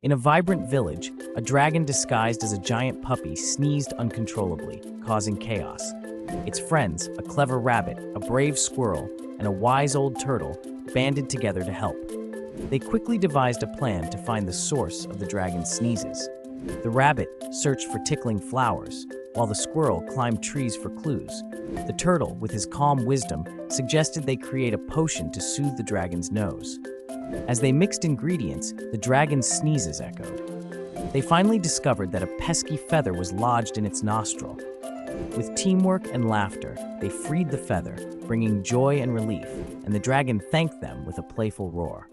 In a vibrant village, a dragon disguised as a giant puppy sneezed uncontrollably, causing chaos. Its friends, a clever rabbit, a brave squirrel, and a wise old turtle, banded together to help. They quickly devised a plan to find the source of the dragon's sneezes. The rabbit searched for tickling flowers, while the squirrel climbed trees for clues. The turtle, with his calm wisdom, suggested they create a potion to soothe the dragon's nose. As they mixed ingredients, the dragon's sneezes echoed. They finally discovered that a pesky feather was lodged in its nostril. With teamwork and laughter, they freed the feather, bringing joy and relief, and the dragon thanked them with a playful roar.